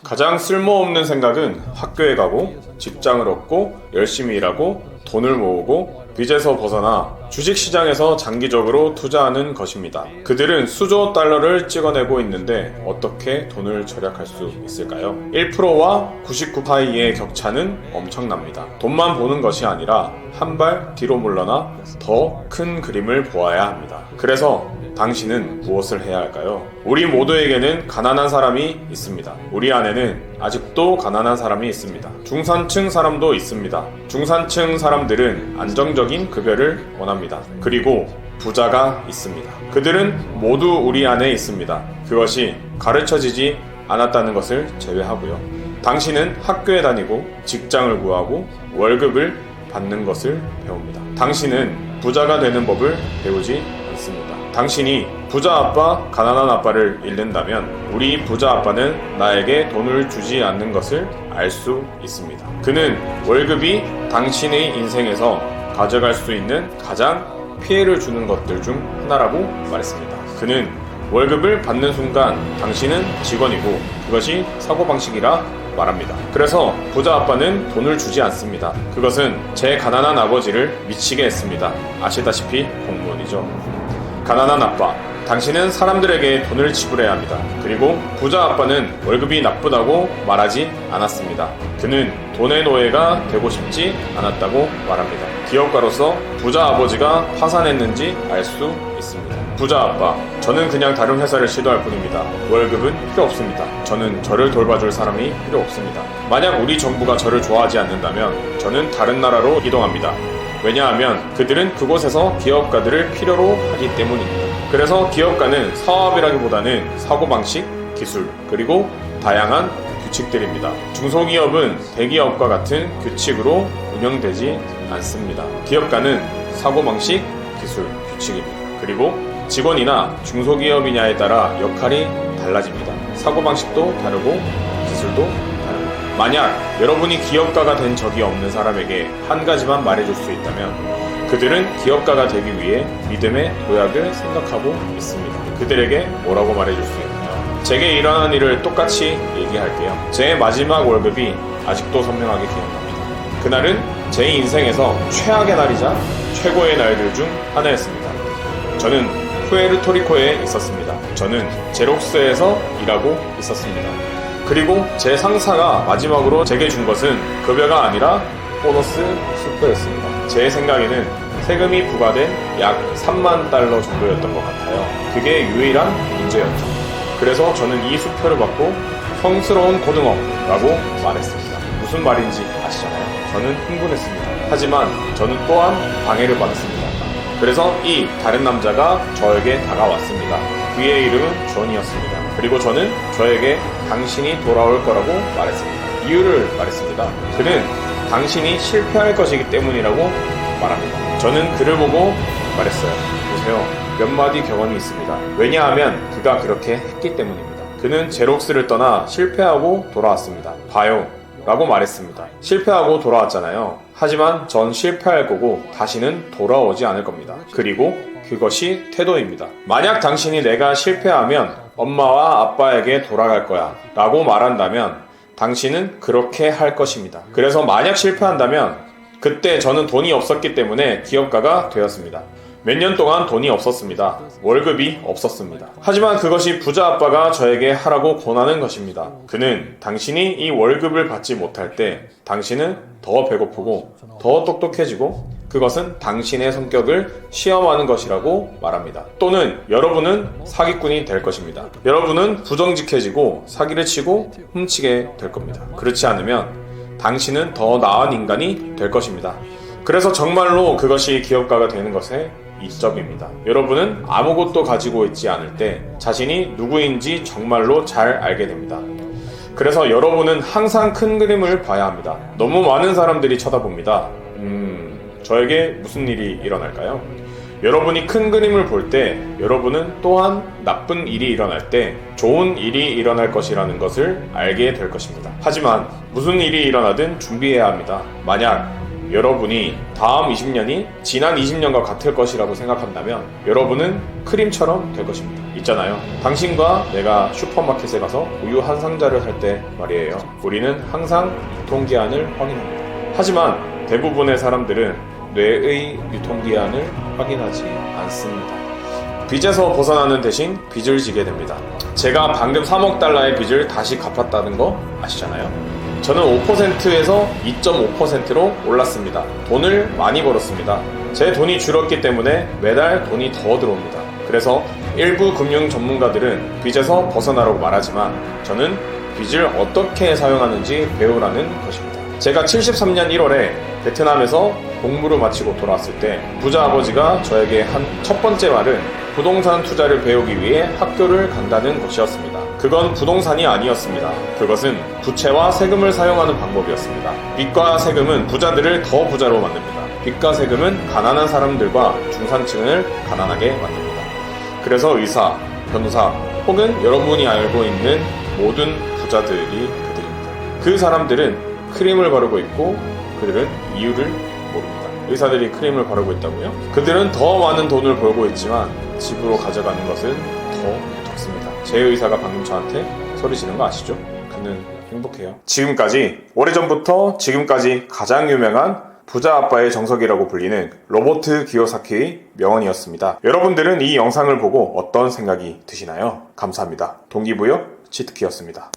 가장 쓸모없는 생각은 학교에 가고 직장을 얻고 열심히 일하고 돈을 모으고 빚에서 벗어나 주식시장에서 장기적으로 투자하는 것입니다. 그들은 수조 달러를 찍어내고 있는데 어떻게 돈을 절약할 수 있을까요? 1%와 99 사이의 격차는 엄청납니다. 돈만 보는 것이 아니라 한 발 뒤로 물러나 더 큰 그림을 보아야 합니다. 그래서 당신은 무엇을 해야 할까요? 우리 모두에게는 가난한 사람이 있습니다. 우리 안에는 아직도 가난한 사람이 있습니다. 중산층 사람도 있습니다. 중산층 사람들은 안정적인 급여를 원합니다. 그리고 부자가 있습니다. 그들은 모두 우리 안에 있습니다. 그것이 가르쳐지지 않았다는 것을 제외하고요. 당신은 학교에 다니고 직장을 구하고 월급을 받는 것을 배웁니다. 당신은 부자가 되는 법을 배우지 않습니다. 당신이 부자 아빠, 가난한 아빠를 잃는다면 우리 부자 아빠는 나에게 돈을 주지 않는 것을 알 수 있습니다. 그는 월급이 당신의 인생에서 가져갈 수 있는 가장 피해를 주는 것들 중 하나라고 말했습니다. 그는 월급을 받는 순간 당신은 직원이고 그것이 사고방식이라 말합니다. 그래서 부자 아빠는 돈을 주지 않습니다. 그것은 제 가난한 아버지를 미치게 했습니다. 아시다시피 공무원이죠. 가난한 아빠, 당신은 사람들에게 돈을 지불해야 합니다. 그리고 부자 아빠는 월급이 나쁘다고 말하지 않았습니다. 그는 돈의 노예가 되고 싶지 않았다고 말합니다. 기업가로서 부자 아버지가 파산했는지 알 수 있습니다. 부자 아빠, 저는 그냥 다른 회사를 시도할 뿐입니다. 월급은 필요 없습니다. 저는 저를 돌봐줄 사람이 필요 없습니다. 만약 우리 정부가 저를 좋아하지 않는다면 저는 다른 나라로 이동합니다. 왜냐하면 그들은 그곳에서 기업가들을 필요로 하기 때문입니다. 그래서 기업가는 사업이라기보다는 사고방식, 기술, 그리고 다양한 규칙들입니다. 중소기업은 대기업과 같은 규칙으로 운영되지 않습니다. 기업가는 사고방식, 기술, 규칙입니다. 그리고 직원이나 중소기업이냐에 따라 역할이 달라집니다. 사고방식도 다르고 기술도 다릅니다. 만약 여러분이 기업가가 된 적이 없는 사람에게 한 가지만 말해줄 수 있다면 그들은 기업가가 되기 위해 믿음의 도약을 생각하고 있습니다. 그들에게 뭐라고 말해줄 수 있나요? 제게 일어난 일을 똑같이 얘기할게요. 제 마지막 월급이 아직도 선명하게 기억납니다. 그날은 제 인생에서 최악의 날이자 최고의 날들 중 하나였습니다. 저는 푸에르토리코에 있었습니다. 저는 제록스에서 일하고 있었습니다. 그리고 제 상사가 마지막으로 제게 준 것은 급여가 아니라 보너스 수표였습니다. 제 생각에는 세금이 부과된 약 3만 달러 정도였던 것 같아요. 그게 유일한 문제였죠. 그래서 저는 이 수표를 받고 성스러운 고등어라고 말했습니다. 무슨 말인지 아시잖아요. 저는 흥분했습니다. 하지만 저는 또한 방해를 받았습니다. 그래서 이 다른 남자가 저에게 다가왔습니다. 그의 이름은 존이었습니다. 그리고 저는 저에게 당신이 돌아올 거라고 말했습니다. 이유를 말했습니다. 그는 당신이 실패할 것이기 때문이라고 말합니다. 저는 그를 보고 말했어요. 보세요. 몇 마디 경험이 있습니다. 왜냐하면 그가 그렇게 했기 때문입니다. 그는 제록스를 떠나 실패하고 돌아왔습니다. 봐요. 라고 말했습니다. 실패하고 돌아왔잖아요. 하지만 전 실패할 거고 다시는 돌아오지 않을 겁니다. 그리고 그것이 태도입니다. 만약 당신이 내가 실패하면 엄마와 아빠에게 돌아갈 거야 라고 말한다면 당신은 그렇게 할 것입니다. 그래서 만약 실패한다면 그때 저는 돈이 없었기 때문에 기업가가 되었습니다. 몇 년 동안 돈이 없었습니다. 월급이 없었습니다. 하지만 그것이 부자 아빠가 저에게 하라고 권하는 것입니다. 그는 당신이 이 월급을 받지 못할 때 당신은 더 배고프고 더 똑똑해지고 그것은 당신의 성격을 시험하는 것이라고 말합니다. 또는 여러분은 사기꾼이 될 것입니다. 여러분은 부정직해지고 사기를 치고 훔치게 될 겁니다. 그렇지 않으면 당신은 더 나은 인간이 될 것입니다. 그래서 정말로 그것이 기업가가 되는 것의 이점입니다. 여러분은 아무것도 가지고 있지 않을 때 자신이 누구인지 정말로 잘 알게 됩니다. 그래서 여러분은 항상 큰 그림을 봐야 합니다. 너무 많은 사람들이 쳐다봅니다. 저에게 무슨 일이 일어날까요? 여러분이 큰 그림을 볼 때 여러분은 또한 나쁜 일이 일어날 때 좋은 일이 일어날 것이라는 것을 알게 될 것입니다. 하지만 무슨 일이 일어나든 준비해야 합니다. 만약 여러분이 다음 20년이 지난 20년과 같을 것이라고 생각한다면 여러분은 크림처럼 될 것입니다. 있잖아요. 당신과 내가 슈퍼마켓에 가서 우유 한 상자를 살 때 말이에요. 우리는 항상 유통기한을 확인합니다. 하지만 대부분의 사람들은 뇌의 유통기한을 확인하지 않습니다. 빚에서 벗어나는 대신 빚을 지게 됩니다. 제가 방금 3억 달러의 빚을 다시 갚았다는 거 아시잖아요. 저는 5%에서 2.5%로 올랐습니다. 돈을 많이 벌었습니다. 제 돈이 줄었기 때문에 매달 돈이 더 들어옵니다. 그래서 일부 금융 전문가들은 빚에서 벗어나라고 말하지만 저는 빚을 어떻게 사용하는지 배우라는 것입니다. 제가 73년 1월에 베트남에서 공부를 마치고 돌아왔을 때 부자 아버지가 저에게 한 첫 번째 말은 부동산 투자를 배우기 위해 학교를 간다는 것이었습니다. 그건 부동산이 아니었습니다. 그것은 부채와 세금을 사용하는 방법이었습니다. 빚과 세금은 부자들을 더 부자로 만듭니다. 빚과 세금은 가난한 사람들과 중산층을 가난하게 만듭니다. 그래서 의사, 변호사 혹은 여러분이 알고 있는 모든 부자들이 그들입니다. 그 사람들은 크림을 바르고 있고 그들은 이유를 모릅니다. 의사들이 크림을 바르고 있다고요? 그들은 더 많은 돈을 벌고 있지만 집으로 가져가는 것은 더 적습니다. 제 의사가 방금 저한테 소리 지른 거 아시죠? 그는 행복해요. 지금까지, 오래전부터 지금까지 가장 유명한 부자 아빠의 정석이라고 불리는 로버트 기요사키의 명언이었습니다. 여러분들은 이 영상을 보고 어떤 생각이 드시나요? 감사합니다. 동기부여 치트키였습니다.